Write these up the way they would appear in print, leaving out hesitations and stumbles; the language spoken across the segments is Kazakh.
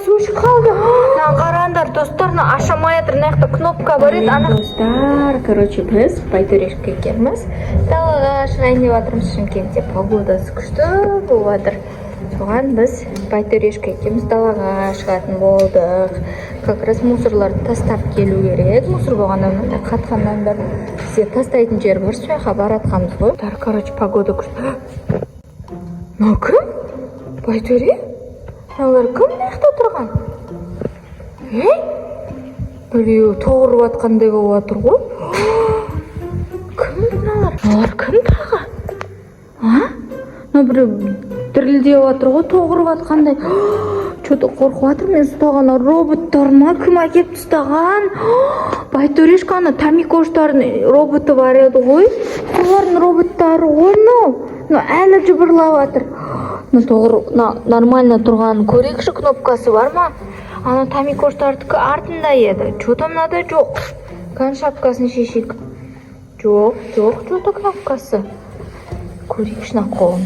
зарядкасы өшіп қалды. Мына қараңдар достар, мына ашамай жатыр, мына жақта кнопка бар еді. Ана достар, короче, біз байтөрешке келеміз. Далаға шығайын деп жатырмыз. Шымкентте погодасы күшті болып жатыр. Соған біз байтөрешке екеуміз далаға шығатын болдық. Как раз мусорларды тастап келу керек. Мусор болғанда мынандай қатқаннан бері бізде тастайтын жер бар, сол жаққа баратқанбыз ғой. Короче, погода күшті. Мынау кім? Байтөре? Мыналар кім мына жақта тұрған? Біреу тоғырып жатқандай болып жатыр ғой. Кім мыналар? Мыналар кім тағы? Мына біреу дірілдеп жатыр ғой, тоғырып жатқандай. Что-то қорқып жатыр, мен ұстаған роботтар ма? Кім әкеп ұстаған? Байтөрешка ана Тамикоштардың роботы бар еді ғой. Солардың роботтары ғой мынау. Әлі жыбырлап жатыр. Нормально тұрғанын көрейікші, кнопкасы бар ма? Ана Тамикоштардікі артында еді. Что-то мынада жоқ. Кән шапкасын шешейік. Жоқ, что-то кнопкасы. Көрейікші на қолын.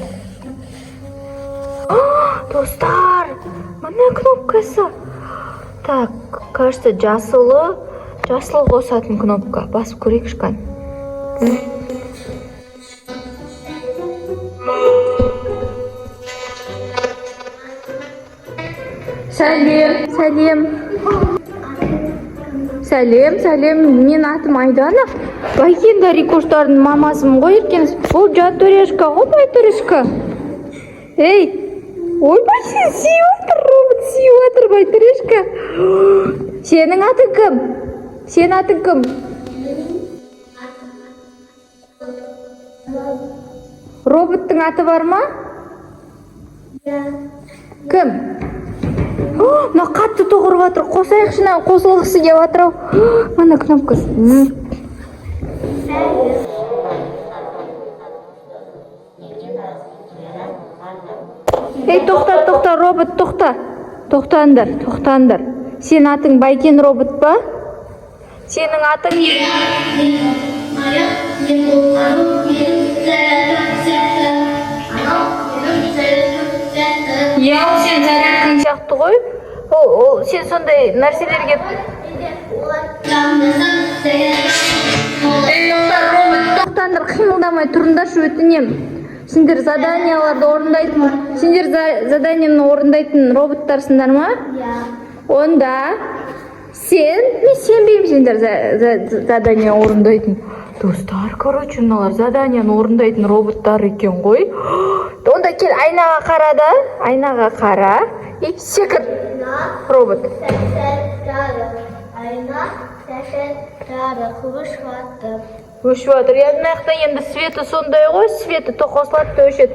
Достар, мына кнопкасы. Так, кажется, жасылы қосатын кнопка. Басып көрейікші кән. Сәлем, мен атым Айдана. Байкен Дарикоштардың мамасымын ғой, еркеніз. Бұл Жантөрешка ғой, Байтөрешка. Ойбай, сен сүйіп отыр, робот сүйіп отыр, Байтөрешка. Сенің атың кім? Сен атың кім? Роботтың аты бар ма? Кім? Мына қатты тоғырып жатыр, қосайықшынан қосылғысы келіп жатыр ау. Мына кнопкасы. Тоқта, робот, тоқта. Тоқтаңдар. Сен атың Байкен робот ба? Сенің атың сен зарядкаң сияқты ғой. Сен сондай нәрселерге тоқтаңдар, қимылдамай тұрыңдаршы, өтінем. Сендер заданияларды орындайтын роботтарсыңдар ма? Онда мен сенбеймін сендер задания орындайтын. Достар, короче, мыналар заданияны орындайтын роботтар екен ғой. Онда кел, айнаға қара да, айнаға қара. И секір, робот. Өшіп жатыр. Мынаяқта енді светі сондай ғой, светі қосылады да өшеді.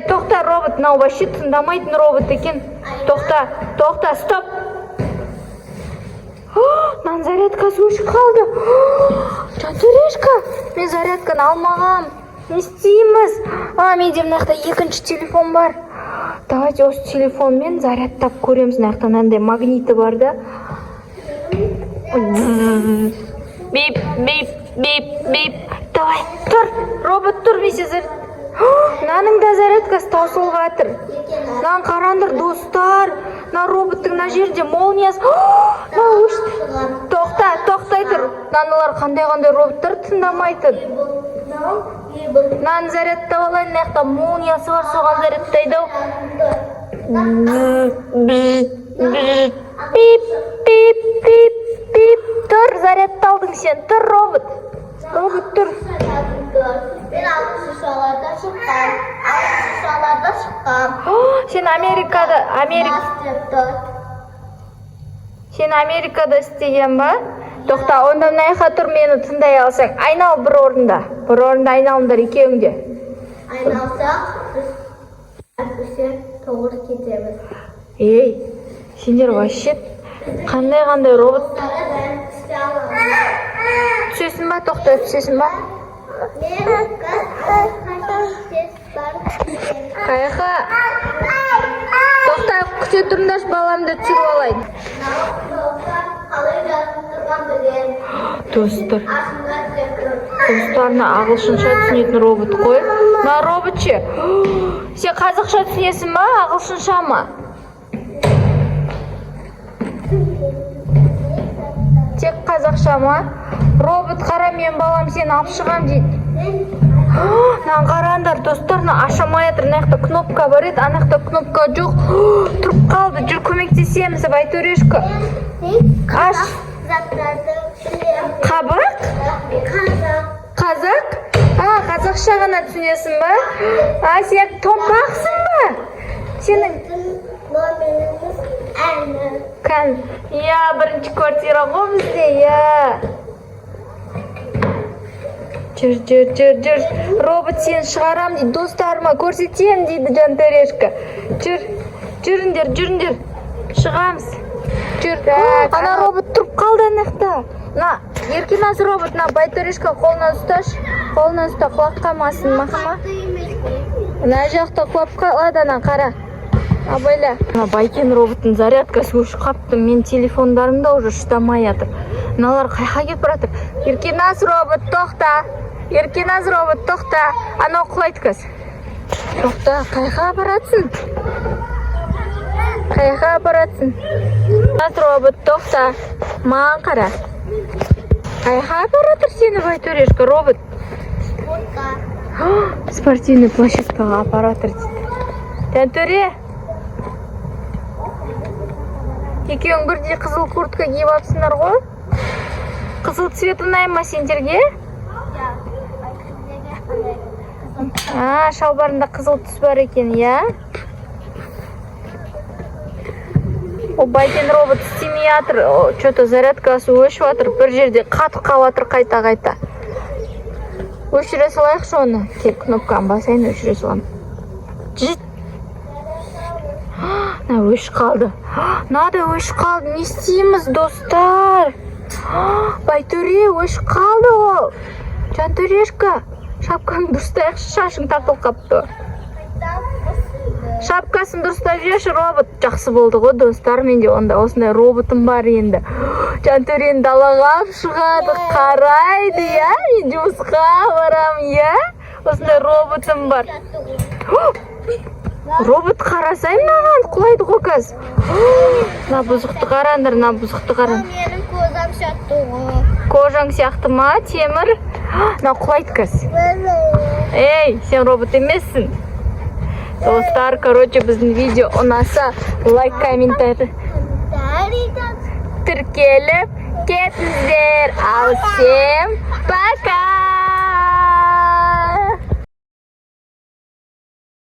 Тоқта, робот, мынау вообще тыңдамайтын робот екен. Тоқта, стоп. Мынаның зарядкасы өшіп қалды. Жантөрешка, мен зарядканы алмағам. Не істейміз? Менде мынаяқта екінші телефон бар. Давайте осы телефонмен зарядтап көреміз. Мынаяқта мынандай магниті бар да. Бип. Давай, тұр. Робот тұр, несе заряд. Мынаның да зарядкасы таусылып жатыр. Мынаны қараңдар, достар. Мына роботтың мына жерде молниясы. Тоқтай тұр. Мыналар қандай роботтар тыңдамайтын. Мынаны зарядтап алайын, мынаяқта молниясы бар, соған зарядтайды ау. Бип. Тұр, зарядталдың сен. Тұр, робот. Робот тұр. Мен ағылшыншаларда шыққам. Сен Америкада істеген ба? Тоқта, онда мынаяққа тұр, мені тыңдай алсаң. Айнал бір орында айналыңдар екеуіңде. Айналсақ, біз тоғыр кетеміз. Сендер вообще қандай робот? Түсесің ба, тоқта, түсесің ба? Қайқа? Тоқта, күте тұрыңдаршы, баламды түсіріп алайын. Достарына ағылшынша түсінетін робот қой. Ма робот ше? Сен қазақша түсінесің ба, ағылшынша ма? Тек қазақша ма? Робот қара, мен балам сені алып шығам дейді. Мынаны қараңдар достар, ашамай жатыр. Ана жақта кнопка бар еді, ана жақта кнопка жоқ. Тұрып қалды. Жүр көмектесеміз, Байтөрешка. Аш. Қабақ? Қазақ? Қазақша ғана түсінесің ба? Сен томпақсың ба? Сенің кән. Бірінші квартира ғой бізде, Жүр. Робот сені шығарам дейді, достарыма көрсетем дейді Жантөрешка. Жүріңдер. Шығамыз. Жүр. Ана робот тұрып қалды анақта. Еркеназ робот, Байтөрешка қолынан ұсташ. Қолынан ұста, құлап қалмасын, мақыма. Мына жақта құлап қалады, қара. Абайла. Байкен роботын зарядкасы өшіп қапты. Мен телефондарымда уже шыдамай жатыр. Мыналар қайқа кетіп баратыр. Еркеназ робот, тоқта. Анау құлайды кәз. Тоқта, қайқа баратсын? Еркеназ робот, тоқта. Маған қара. Қайқа баратыр сені, Байтөрешка, робот? Спортивный площадкаға апаратыр дейді. Жантөре. Екеуің бірдей қызыл куртка киіп алыпсыңдар ғой? Қызыл цвет ұнай ма сендерге? Шалбарында қызыл түс бар екен, Байкен робот істемей жатыр. Что-то зарядкасы өшіп жатыр. Бір жерде қатып қалып жатыр қайта. Өшіре салайықшы оны. Кеп кнопканы басайын, өшіре салам. Өшіп қалды. Не істейміз, достар? Байтөре, өшіп қалды ол. Жантөрешка, шапканы дұрыстайықшы, шашың тартылып қапты. Шапкасын дұрыстап жеші, робот. Жақсы болды ғой, достар. Менде осындай роботым бар енді. Жантөрені далаға шығады, қарайды, Мен жұмысқа барам, Осындай роботым бар. Робот қарасай маған, құлайды ғой кәз. Бұзықты қараңдар, Менің кожам сияқты ғой. Кожаң сияқты ма, темір? Құлайды кәз. Сен робот емессің. Достар, біздің видео ұнаса, лайк, комментарий тіркеліп кетіңіздер. Ал всем пока!